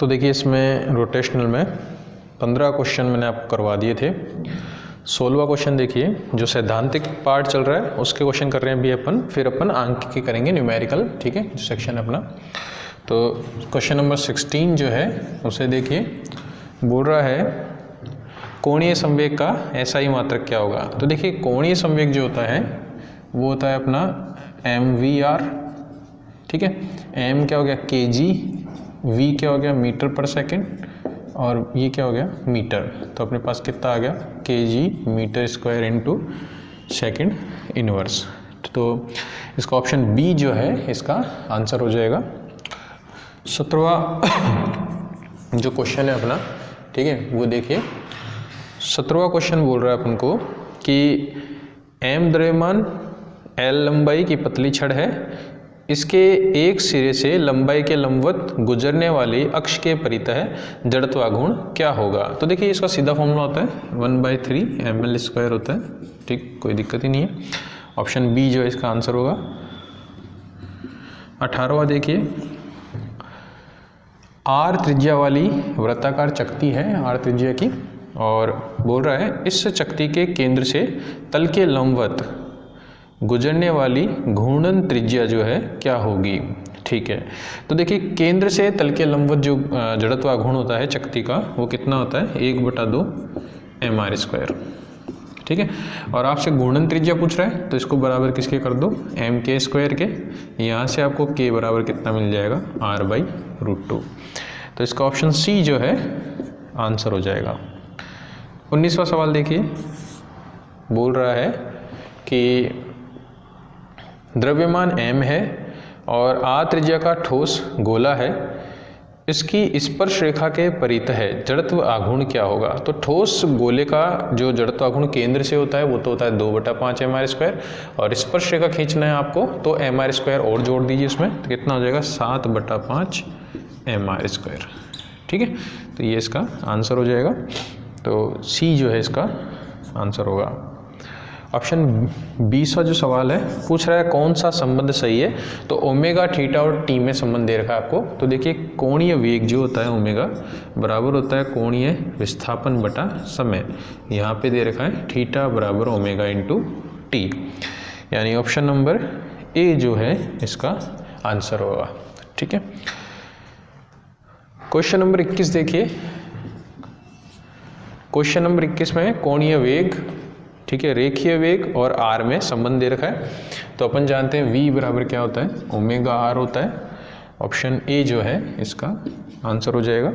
तो देखिए इसमें रोटेशनल में 15 क्वेश्चन मैंने आपको करवा दिए थे। 16वां क्वेश्चन देखिए, जो सैद्धांतिक पार्ट चल रहा है उसके क्वेश्चन कर रहे हैं अभी अपन, फिर अपन अंक के करेंगे न्यूमेरिकल, ठीक है, जो सेक्शन है अपना। तो क्वेश्चन नंबर 16 जो है उसे देखिए, बोल रहा है कोणीय संवेग का SI मात्रक क्या होगा। तो देखिए कोणीय संवेग जो होता है वो होता है अपना MVR, ठीक है। M क्या हो गया kg, V क्या हो गया मीटर पर सेकेंड, और ये क्या हो गया मीटर। तो अपने पास कितना आ गया kg metre square into second inverse. तो इसका ऑप्शन बी जो है इसका आंसर हो जाएगा। 17वां जो क्वेश्चन है अपना, ठीक है, वो देखिए 17वां क्वेश्चन बोल रहा है अपन को कि M द्रव्यमान L लंबाई की पतली छड़ है, इसके एक सिरे से लंबाई के लंबवत गुजरने वाली अक्ष के परितः जड़त्वाघूर्ण क्या होगा। तो देखिए इसका सीधा फॉर्मूला होता है 1/3 ml² होता है, ठीक, कोई दिक्कत ही नहीं है। ऑप्शन बी जो है इसका आंसर होगा। 18वां देखिए, R त्रिज्या वाली वृत्ताकार चकती है, R त्रिज्या की, और बोल रहा है इस चकती के केंद्र से तल के लंबवत गुजरने वाली घूर्णन त्रिज्या जो है क्या होगी, ठीक है। तो देखिए केंद्र से तल के लंबवत जो जड़त्वाघूर्ण होता है चकती का वो कितना होता है 1/2 mr², ठीक है। और आपसे घूर्णन त्रिज्या पूछ रहा है तो इसको बराबर किसके कर दो mk² के, यहाँ से आपको k बराबर कितना मिल जाएगा r/√2। तो इसका ऑप्शन सी जो है आंसर हो जाएगा। 19वां सवाल देखिए, बोल रहा है कि द्रव्यमान m है और r त्रिज्या का ठोस गोला है, इसकी स्पर्श रेखा के परितः जड़त्व आघूर्ण क्या होगा। तो ठोस गोले का जो जड़त्व आघूर्ण केंद्र से होता है वो तो होता है 2/5 mr², और स्पर्श रेखा खींचना है आपको तो mr² और जोड़ दीजिए इसमें, तो कितना हो जाएगा 7/5 mr², ठीक है। तो ये इसका आंसर हो जाएगा। तो सी जो है इसका आंसर होगा। ऑप्शन 20वां जो सवाल है पूछ रहा है कौन सा संबंध सही है। तो ओमेगा, थीटा और टी में संबंध दे रखा है आपको। तो देखिए कोणीय वेग जो होता है ओमेगा बराबर होता है कोणीय विस्थापन बटा समय, यहाँ पे दे रखा है थीटा बराबर ओमेगा इंटू टी, यानी ऑप्शन नंबर ए जो है इसका आंसर होगा, ठीक है। क्वेश्चन नंबर 21 देखिए, क्वेश्चन नंबर 21 में कोणीय वेग, ठीक है, रेखीय वेग और r में संबंध दे रखा है। तो अपन जानते हैं v बराबर क्या होता है ओमेगा r होता है। ऑप्शन ए जो है इसका आंसर हो जाएगा।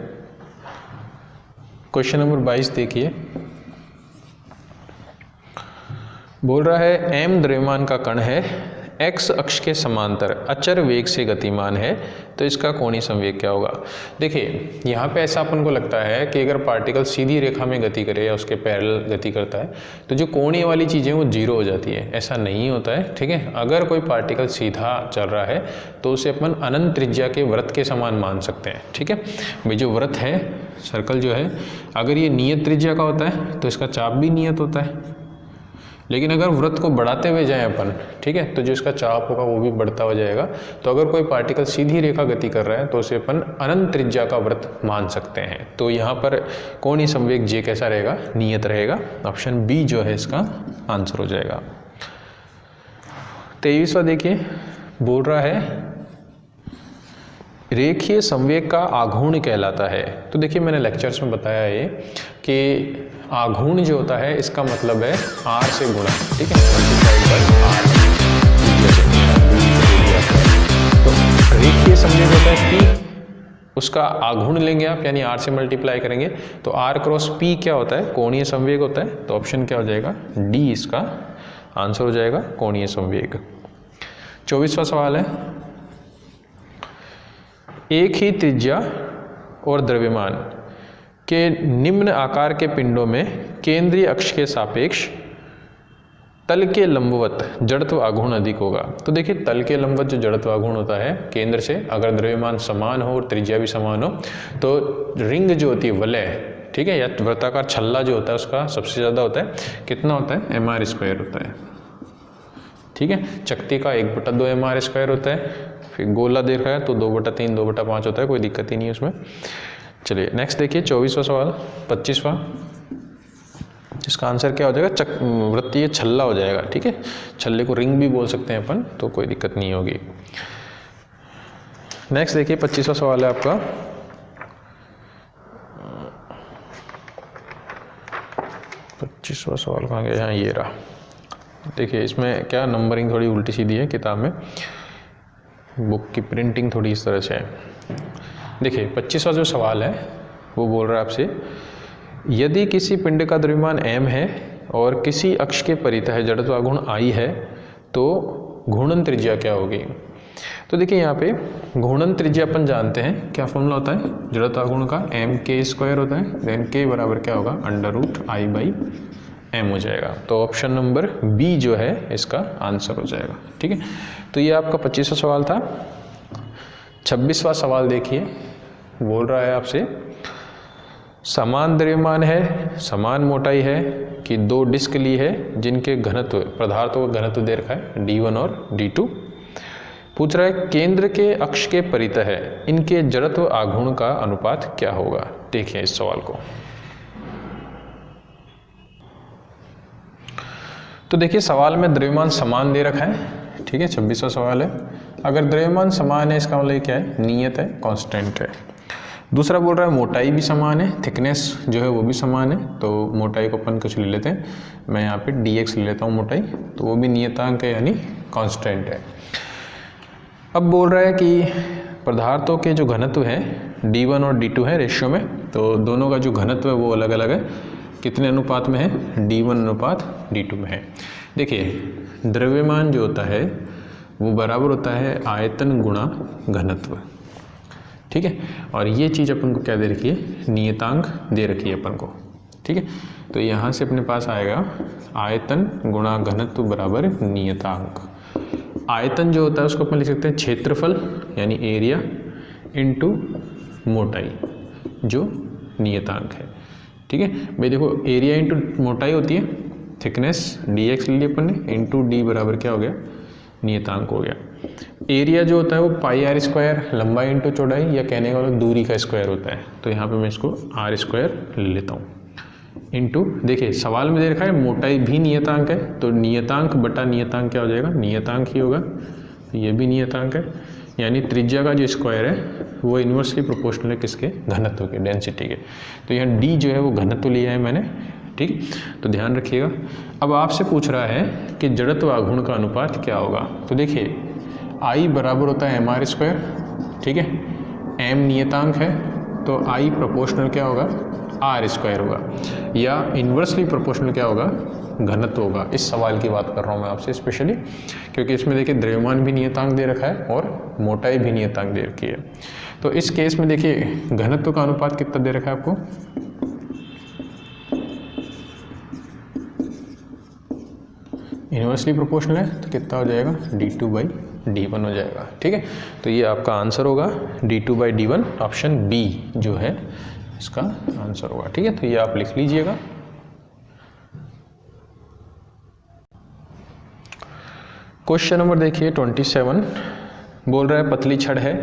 क्वेश्चन नंबर 22 देखिए, बोल रहा है m द्रव्यमान का कण है, x अक्ष के समांतर अचर वेग से गतिमान है, तो इसका कोणीय संवेग क्या होगा। देखिए यहाँ पे ऐसा अपन को लगता है कि अगर पार्टिकल सीधी रेखा में गति करे या उसके पैरेलल गति करता है तो जो कोणीय वाली चीज़ें वो जीरो हो जाती है, ऐसा नहीं होता है, ठीक है। अगर कोई पार्टिकल सीधा चल रहा है तो उसे अपन अनंत त्रिज्या के वृत्त के समान मान सकते हैं, ठीक है। भाई जो वृत्त है, सर्कल जो है, अगर ये नियत त्रिज्या का होता है तो इसका चाप भी नियत होता है, लेकिन अगर वृत्त को बढ़ाते हुए जाएं अपन, ठीक है, तो जो इसका चाप होगा वो भी बढ़ता हो जाएगा। तो अगर कोई पार्टिकल सीधी रेखा गति कर रहा है तो उसे अपन अनंत त्रिज्या का वृत्त मान सकते हैं। तो यहाँ पर कोणीय संवेग जे कैसा रहेगा, नियत रहेगा। ऑप्शन बी जो है इसका आंसर हो जाएगा। 23वां देखिए, बोल रहा है रेखीय संवेग का आघूर्ण कहलाता है। तो देखिए मैंने लेक्चर्स में बताया है कि आघूर्ण जो होता है इसका मतलब है r से गुणा, ठीक है, तो रेखीय संवेग होता है p, उसका आघूर्ण लेंगे आप, यानी r से मल्टीप्लाई करेंगे, तो r क्रॉस p क्या होता है कोणीय संवेग होता है। तो ऑप्शन क्या हो जाएगा डी इसका आंसर हो जाएगा, कोणीय संवेग। 24वां सवाल है, एक ही त्रिज्या और द्रव्यमान के निम्न आकार के पिंडों में केंद्रीय अक्ष के सापेक्ष तल के लंबवत जड़त्व आघूर्ण अधिक होगा। तो देखिए तल के लंबवत जो जड़त्व आघूर्ण होता है केंद्र से, अगर द्रव्यमान समान हो और त्रिज्या भी समान हो तो रिंग जो होती है वलय, ठीक है, या वृत्ताकार छल्ला जो होता है उसका सबसे ज़्यादा होता है, कितना होता है mr² होता है, ठीक है। चकती का 1/2 mr² होता है, फिर गोला देखा है तो 2/3 2/5 होता है, कोई दिक्कत ही नहीं है उसमें। चलिए नेक्स्ट देखिए 24वां सवाल, 25वां, इसका आंसर क्या हो जाएगा, वृत्तीय छल्ला हो जाएगा। ठीक है, छल्ले को रिंग भी बोल सकते हैं अपन, तो कोई दिक्कत नहीं होगी। नेक्स्ट देखिए 25वां सवाल है आपका, सवाल कहाँ गया, यहाँ ये रहा। देखिए इसमें क्या नंबरिंग थोड़ी उल्टी सीधी है किताब में, बुक की प्रिंटिंग थोड़ी इस तरह से है। देखिए 25वां जो सवाल है वो बोल रहा है आपसे, यदि किसी पिंड का द्रव्यमान m है और किसी अक्ष के परितः जड़त्व आघूर्ण I है तो घूर्णन त्रिज्या क्या होगी। तो देखिए यहाँ पे घूर्णन त्रिज्या अपन जानते हैं क्या फॉर्मूला होता है, जड़त्व आघूर्ण का mk² होता है, देन k बराबर क्या होगा, √I/m हो जाएगा। तो ऑप्शन नंबर बी जो है इसका आंसर हो जाएगा। ठीक है, तो ये आपका 25वां सवाल था। 26वां सवाल देखिए, बोल रहा है आपसे, समान द्रव्यमान है, समान मोटाई है कि दो डिस्क ली है जिनके घनत्व, पदार्थों का घनत्व दे रखा है d1 और d2। पूछ रहा है केंद्र के अक्ष के परितः है इनके जड़त्व आघूर्ण का अनुपात क्या होगा। देखिए इस सवाल को, तो देखिए सवाल में द्रव्यमान समान दे रखा है। ठीक है, 26वां सवाल है। अगर द्रव्यमान समान है इसका मतलब क्या है, नियत है, कांस्टेंट है। दूसरा बोल रहा है मोटाई भी समान है, थिकनेस जो है वो भी समान है, तो मोटाई को अपन कुछ ले लेते हैं, मैं यहाँ पे dx ले लेता हूँ मोटाई, तो वो भी नियतांक है यानी कांस्टेंट है। अब बोल रहा है कि पदार्थों के जो घनत्व है d1 और d2 है रेशियो में, तो दोनों का जो घनत्व है वो अलग अलग है, कितने अनुपात में है, d1 अनुपात d2 में है। देखिए द्रव्यमान जो होता है वो बराबर होता है आयतन गुणा घनत्व। ठीक है, और ये चीज़ अपन को क्या दे रखी है, नियतांक दे रखी है अपन को। ठीक है, तो यहाँ से अपने पास आएगा आयतन गुणा घनत्व बराबर नियतांक। आयतन जो होता है उसको अपन लिख सकते हैं क्षेत्रफल यानी एरिया इनटू मोटाई जो नियतांक है। ठीक है भाई, देखो एरिया इनटू मोटाई होती है थिकनेस, dx ले लिया अपन ने, इनटू d बराबर क्या हो गया, नियतांक हो गया। एरिया जो होता है वो πr², लंबाई इंटू चौड़ाई, या कहने का मतलब दूरी का स्क्वायर होता है, तो यहाँ पे मैं इसको r² ले लेता हूँ, इंटू, देखिए सवाल में दे रखा है मोटाई भी नियतांक है, तो नियतांक बटा नियतांक क्या हो जाएगा, नियतांक ही होगा, तो ये भी नियतांक है, यानी त्रिज्या का जो स्क्वायर है वो इन्वर्सली प्रोपोर्शनल है किसके, घनत्व के, डेंसिटी के। तो यहाँ d जो है वो घनत्व लिया है मैंने। ठीक, तो ध्यान रखिएगा। अब आपसे पूछ रहा है कि जड़त्व आघूर्ण का अनुपात क्या होगा, तो देखिए I बराबर होता है mr²। ठीक है, m नियतांक है तो I प्रोपोर्शनल क्या होगा, r² होगा, या इन्वर्सली प्रोपोर्शनल क्या होगा, घनत्व होगा। इस सवाल की बात कर रहा हूँ मैं आपसे स्पेशली, क्योंकि इसमें देखिए द्रव्यमान भी नियतांक दे रखा है और मोटाई भी नियतांक दे रखी है। तो इस केस में देखिए घनत्व का अनुपात कितना दे रखा है आपको, इन्वर्सली प्रोपोर्शनल है, तो कितना हो जाएगा, d2/d1 हो जाएगा। ठीक है, तो ये आपका आंसर होगा d2/d1, ऑप्शन बी जो है इसका आंसर होगा। ठीक है, तो ये आप लिख लीजिएगा। क्वेश्चन नंबर देखिए 27, बोल रहा है पतली छड़ है,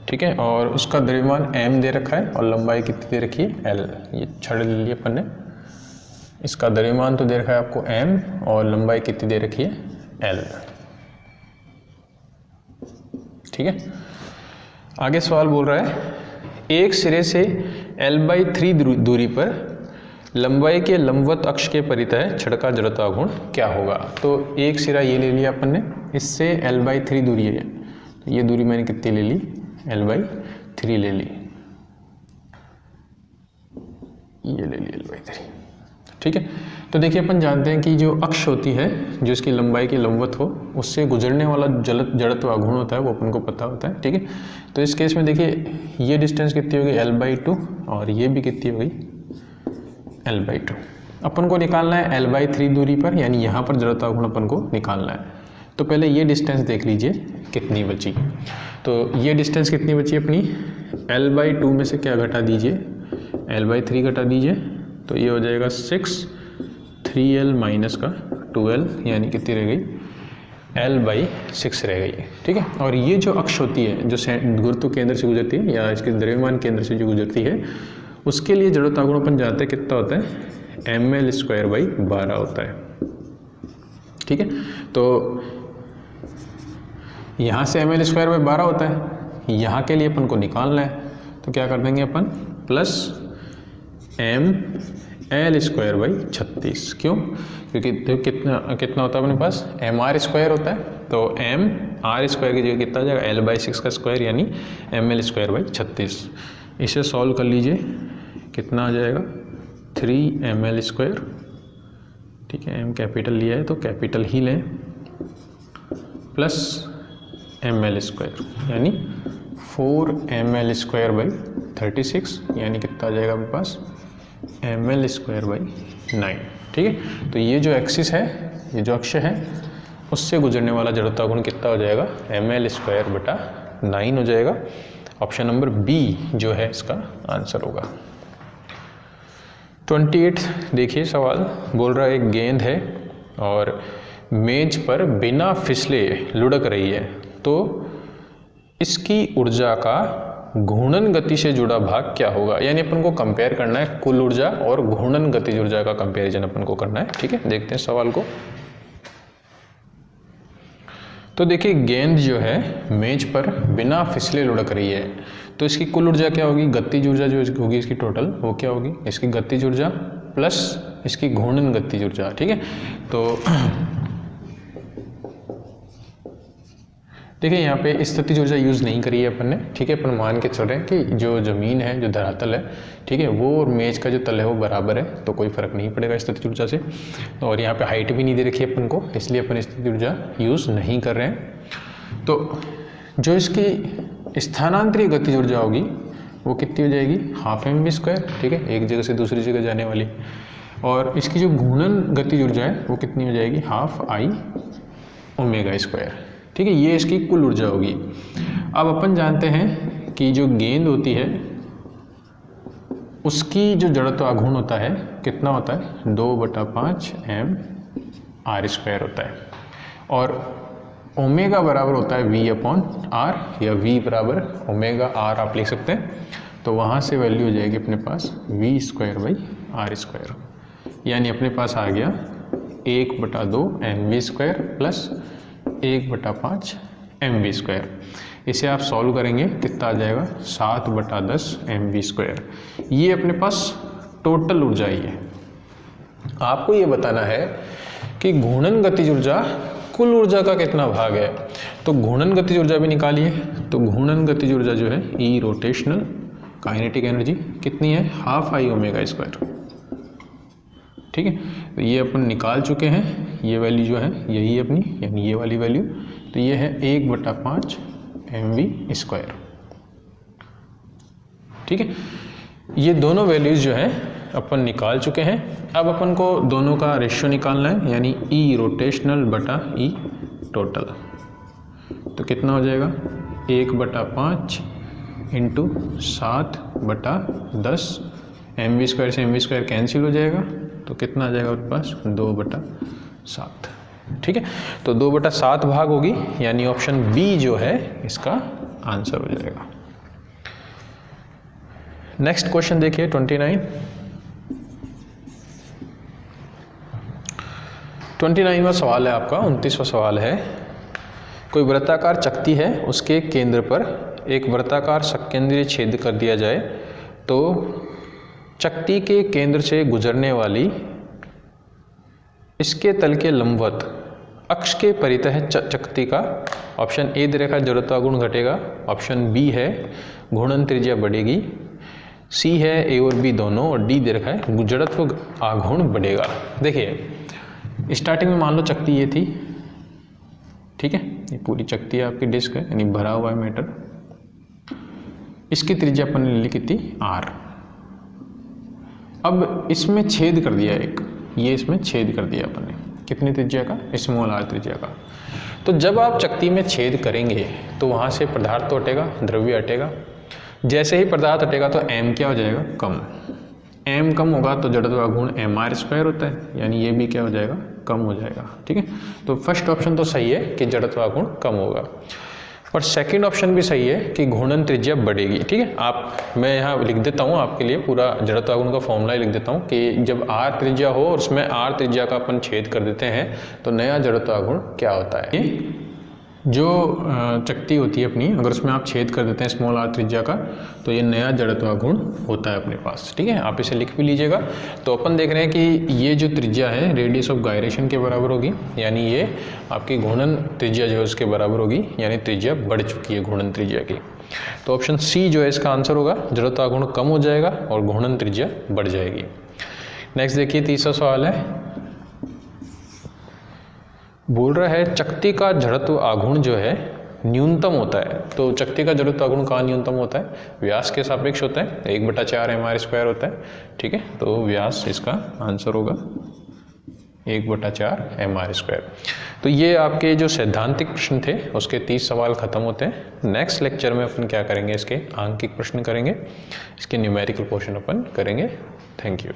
ठीक है, और उसका द्रव्यमान m दे रखा है और लंबाई कितनी दे रखी है, l। ये छड़ ले ली अपन ने, इसका द्रव्यमान तो दे रखा है आपको m और लंबाई कितनी दे रखी है, l। ठीक है, आगे सवाल बोल रहा है एक सिरे से l/3 दूरी पर लंबाई के लंबवत अक्ष के परितः छड़ का जड़त्व आघूर्ण क्या होगा। तो एक सिरा ये ले लिया अपन ने, इससे l/3 दूरी है, तो ये दूरी मैंने कितनी ले ली, l/3 ले ली, ये ले ली l/3। ठीक है, तो देखिए अपन जानते हैं कि जो अक्ष होती है जो इसकी लंबाई की लंबवत हो, उससे गुजरने वाला जड़त्व आघूर्ण होता है वो अपन को पता होता है। ठीक है, तो इस केस में देखिए ये डिस्टेंस कितनी होगी, l/2, और ये भी कितनी होगी, l/2। अपन को निकालना है l/3 दूरी पर, यानी यहाँ पर जड़त्व आघूर्ण अपन को निकालना है। तो पहले ये डिस्टेंस देख लीजिए कितनी बची, तो ये डिस्टेंस कितनी बची अपनी, l/2 में से क्या घटा दीजिए, l/3 घटा दीजिए, तो ये हो जाएगा 6, 3l माइनस का 2l, यानी कितनी रह गई, L/6 रह गई, ठीक है। और ये जो अक्ष होती है जो गुरुत्व केंद्र से गुजरती है या इसके द्रव्यमान केंद्र से जो गुजरती है, उसके लिए जड़त्व आघूर्ण अपन जानते हैं कितना होता है, ml²/12 होता है, ठीक है। तो यहाँ से ml²/12 होता है, यहाँ के लिए अपन को निकालना है, तो क्या कर देंगे अपन, प्लस ml²/36। क्यों? क्योंकि कितना होता है अपने पास, mr² होता है, तो mr² की जगह कितना आ जाएगा, L/6 का स्क्वायर यानी ml²/36। इसे सॉल्व कर लीजिए, कितना आ जाएगा, 3ml², ठीक है। m कैपिटल लिया है तो कैपिटल ही लें, प्लस ml² यानी 4ml²/36 यानी कितना आ जाएगा अपने पास, ml²/9, ठीक है। तो ये जो एक्सिस है, ये जो अक्ष है, उससे गुजरने वाला जड़त्व आघूर्ण कितना हो जाएगा, ml²/9 हो जाएगा। ऑप्शन नंबर बी जो है इसका आंसर होगा। 28 देखिए सवाल बोल रहा है, एक गेंद है और मेज पर बिना फिसले लुढ़क रही है, तो इसकी ऊर्जा का घूर्णन गति से जुड़ा भाग क्या होगा। यानी अपन को कंपेयर करना है कुल ऊर्जा और घूर्णन गतिज ऊर्जा का कंपैरिजन अपन को करना है, ठीक है। देखते हैं सवाल को। तो देखिए गेंद जो है मेज पर बिना फिसले लुढ़क रही है, तो इसकी कुल ऊर्जा क्या होगी, गतिज ऊर्जा जो होगी इसकी टोटल, वो क्या होगी, इसकी गतिज ऊर्जा प्लस इसकी घूर्णन गतिज ऊर्जा, ठीक है। तो देखिए यहाँ पे स्थितिज ऊर्जा यूज़ नहीं करी है अपन ने, ठीक है। अपन मान के चल रहे हैं कि जो ज़मीन है, जो धरातल है, ठीक है, वो और मेज का जो तल है वो बराबर है, तो कोई फर्क नहीं पड़ेगा स्थितिज ऊर्जा से। और यहाँ पे हाइट भी नहीं दे रखी है अपन को, इसलिए अपन स्थितिज ऊर्जा यूज़ नहीं कर रहे हैं। तो जो इसकी स्थानांतरित गतिज ऊर्जा होगी वो कितनी हो जाएगी, 12mv², ठीक है, एक जगह से दूसरी जगह जाने वाली। और इसकी जो घूर्णन गतिज ऊर्जा है वो कितनी हो जाएगी, 12I⍵², ठीक है। ये इसकी कुल ऊर्जा होगी। अब अपन जानते हैं कि जो गेंद होती है उसकी जो जड़त्व आघूर्ण होता है कितना होता है, 2/5mr² होता है, और ओमेगा बराबर होता है v/r या v बराबर ω/r आप लिख सकते हैं। तो वहाँ से वैल्यू हो जाएगी अपने पास v²/r², यानी अपने पास आ गया 1/2mv² प्लस 1/5 mv²। इसे आप सॉल्व करेंगे, कितना आ जाएगा, 7/10 mv²। ये अपने पास टोटल ऊर्जा ही है। आपको ये बताना है कि घूर्णन गतिज ऊर्जा कुल ऊर्जा का कितना भाग है। तो घूर्णन गतिज ऊर्जा भी निकालिए। तो घूर्णन गतिज ऊर्जा जो है ई रोटेशनल काइनेटिक एनर्जी कितनी है, 12I⍵², ठीक है। तो ये अपन निकाल चुके हैं, ये वैल्यू जो है यही है अपनी, यानी ये वाली वैल्यू। तो ये है 1/5 mv², ठीक है। ये दोनों वैल्यूज जो है अपन निकाल चुके हैं। अब अपन को दोनों का रेशियो निकालना है, यानी ई रोटेशनल बटा ई टोटल। तो कितना हो जाएगा, 1/5 इंटू 7/10 mv² से mv² कैंसिल हो जाएगा, तो कितना आ जाएगा आपके पास, 2/7, ठीक है। तो 2/7 भाग होगी, यानी ऑप्शन बी जो है इसका आंसर हो जाएगा। नेक्स्ट क्वेश्चन देखिए 29वां सवाल है आपका, 29वां सवाल है। कोई वृत्ताकार चकती है, उसके केंद्र पर एक वृत्ताकार सकेंद्रीय छेद कर दिया जाए, तो चकती के केंद्र से गुजरने वाली इसके तल के लंबवत अक्ष के परितः चकती का, ऑप्शन ए दे रखा है जड़त्व आघूर्ण घटेगा, ऑप्शन बी है घूर्णन त्रिज्या बढ़ेगी, सी है ए और बी दोनों, और डी दे रखा है जड़त्व आघूर्ण बढ़ेगा। देखिए स्टार्टिंग में मान लो चकती ये थी, ठीक है, ये पूरी चकती है आपकी डिस्क है, यानी भरा हुआ है मैटर। इसकी त्रिज्या अपन ने लिखी थी r। अब इसमें छेद कर दिया एक, ये इसमें छेद कर दिया अपन ने, कितनी त्रिज्या का, स्मॉल r त्रिज्या का। तो जब आप चकती में छेद करेंगे तो वहाँ से पदार्थ तो हटेगा, द्रव्य हटेगा। जैसे ही पदार्थ हटेगा तो m क्या हो जाएगा, कम। m कम होगा तो जड़त्व आघूर्ण mr² होता है, यानी ये भी क्या हो जाएगा, कम हो जाएगा। ठीक है, तो फर्स्ट ऑप्शन तो सही है कि जड़त्व आघूर्ण कम होगा, और सेकंड ऑप्शन भी सही है कि घूर्णन त्रिज्या बढ़ेगी। ठीक है, मैं यहाँ लिख देता हूँ आपके लिए पूरा जड़त्व आघूर्ण का फॉर्मूला लिख देता हूँ कि जब r त्रिज्या हो और उसमें r त्रिज्या का अपन छेद कर देते हैं तो नया जड़त्व आघूर्ण क्या होता है। जो चकती होती है अपनी, अगर उसमें आप छेद कर देते हैं स्मॉल r त्रिज्या का, तो ये नया जड़त्व आघूर्ण होता है अपने पास। ठीक है, आप इसे लिख भी लीजिएगा। तो अपन देख रहे हैं कि ये जो त्रिज्या है रेडियस ऑफ गायरेशन के बराबर होगी, यानी ये आपकी घूर्णन त्रिज्या जो है उसके बराबर होगी, यानी त्रिज्या बढ़ चुकी है घूर्णन त्रिज्या की। तो ऑप्शन सी जो है इसका आंसर होगा, जड़त्व आघूर्ण कम हो जाएगा और घूर्णन त्रिज्या बढ़ जाएगी। नेक्स्ट देखिए, तीसरा सवाल है, बोल रहा है चकती का जड़त्व आघूर्ण जो है न्यूनतम होता है। तो चकती का जड़त्व आघूर्ण कहाँ न्यूनतम होता है? व्यास के सापेक्ष होता है, 1/4 mr² होता है। ठीक है, तो व्यास इसका आंसर होगा 1/4 mr²। तो ये आपके जो सैद्धांतिक प्रश्न थे उसके 30 सवाल खत्म होते हैं। नेक्स्ट लेक्चर में अपन क्या करेंगे, इसके आंकिक प्रश्न करेंगे, इसके न्यूमेरिकल पोर्शन अपन करेंगे। Thank you.